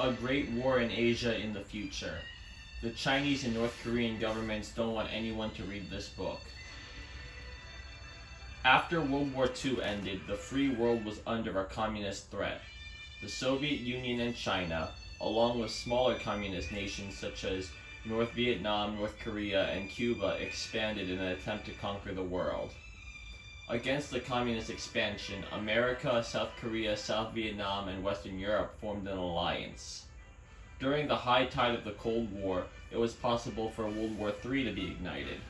A Great War in Asia in the Future. The Chinese and North Korean governments don't want anyone to read this book. After World War II ended, the free world was under a communist threat. The Soviet Union and China, along with smaller communist nations such as North Vietnam, North Korea, and Cuba, expanded in an attempt to conquer the world. Against the communist expansion, America, South Korea, South Vietnam, and Western Europe formed an alliance. During the high tide of the Cold War, it was possible for World War III to be ignited.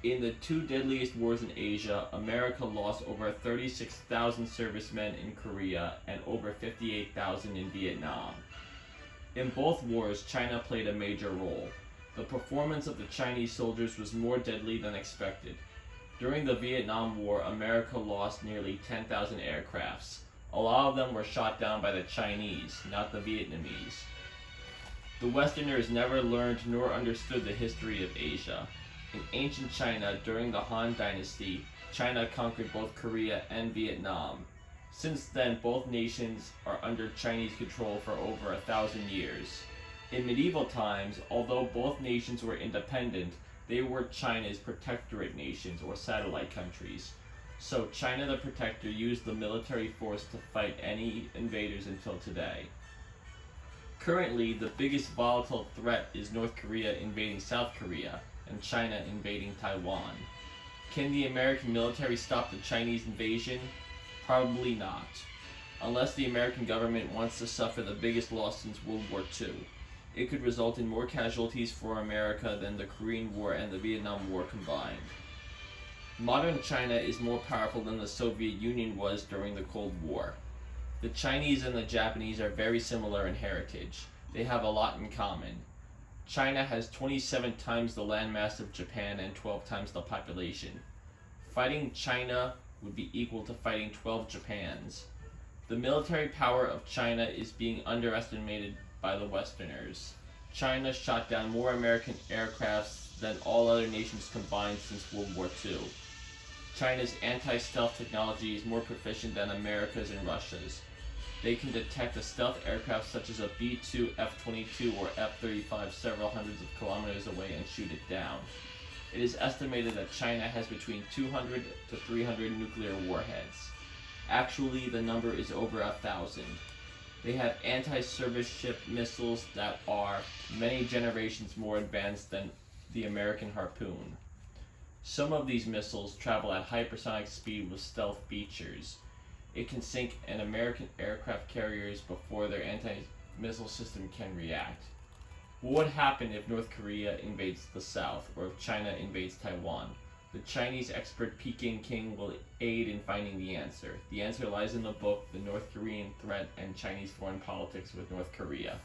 In the two deadliest wars in Asia, America lost over 36,000 servicemen in Korea and over 58,000 in Vietnam. In both wars, China played a major role. The performance of the Chinese soldiers was more deadly than expected. During the Vietnam War, America lost nearly 10,000 aircrafts. A lot of them were shot down by the Chinese, not the Vietnamese. The Westerners never learned nor understood the history of Asia. In ancient China, during the Han Dynasty, China conquered both Korea and Vietnam. Since then, both nations are under Chinese control for over 1,000 years. In medieval times, although both nations were independent, they were China's protectorate nations or satellite countries. So China the Protector used the military force to fight any invaders until today. Currently, the biggest volatile threat is North Korea invading South Korea and China invading Taiwan. Can the American military stop the Chinese invasion? Probably not, unless the American government wants to suffer the biggest loss since World War II. It could result in more casualties for America than the Korean War and the Vietnam War combined. Modern China is more powerful than the Soviet Union was during the Cold War. The Chinese and the Japanese are very similar in heritage. They have a lot in common. China has 27 times the landmass of Japan and 12 times the population. Fighting China would be equal to fighting 12 Japans. The military power of China is being underestimated by the Westerners. China shot down more American aircrafts than all other nations combined since World War II. China's anti-stealth technology is more proficient than America's and Russia's. They can detect a stealth aircraft such as a B-2, F-22, or F-35 several hundreds of kilometers away and shoot it down. It is estimated that China has between 200 to 300 nuclear warheads. Actually, the number is over 1,000. They have anti-surface ship missiles that are many generations more advanced than the American Harpoon. Some of these missiles travel at hypersonic speed with stealth features. It can sink an American aircraft carriers before their anti-missile system can react. What would happen if North Korea invades the South, or if China invades Taiwan? The Chinese expert Peking King will aid in finding the answer. The answer lies in the book, The North Korean Threat and Chinese Foreign Politics with North Korea.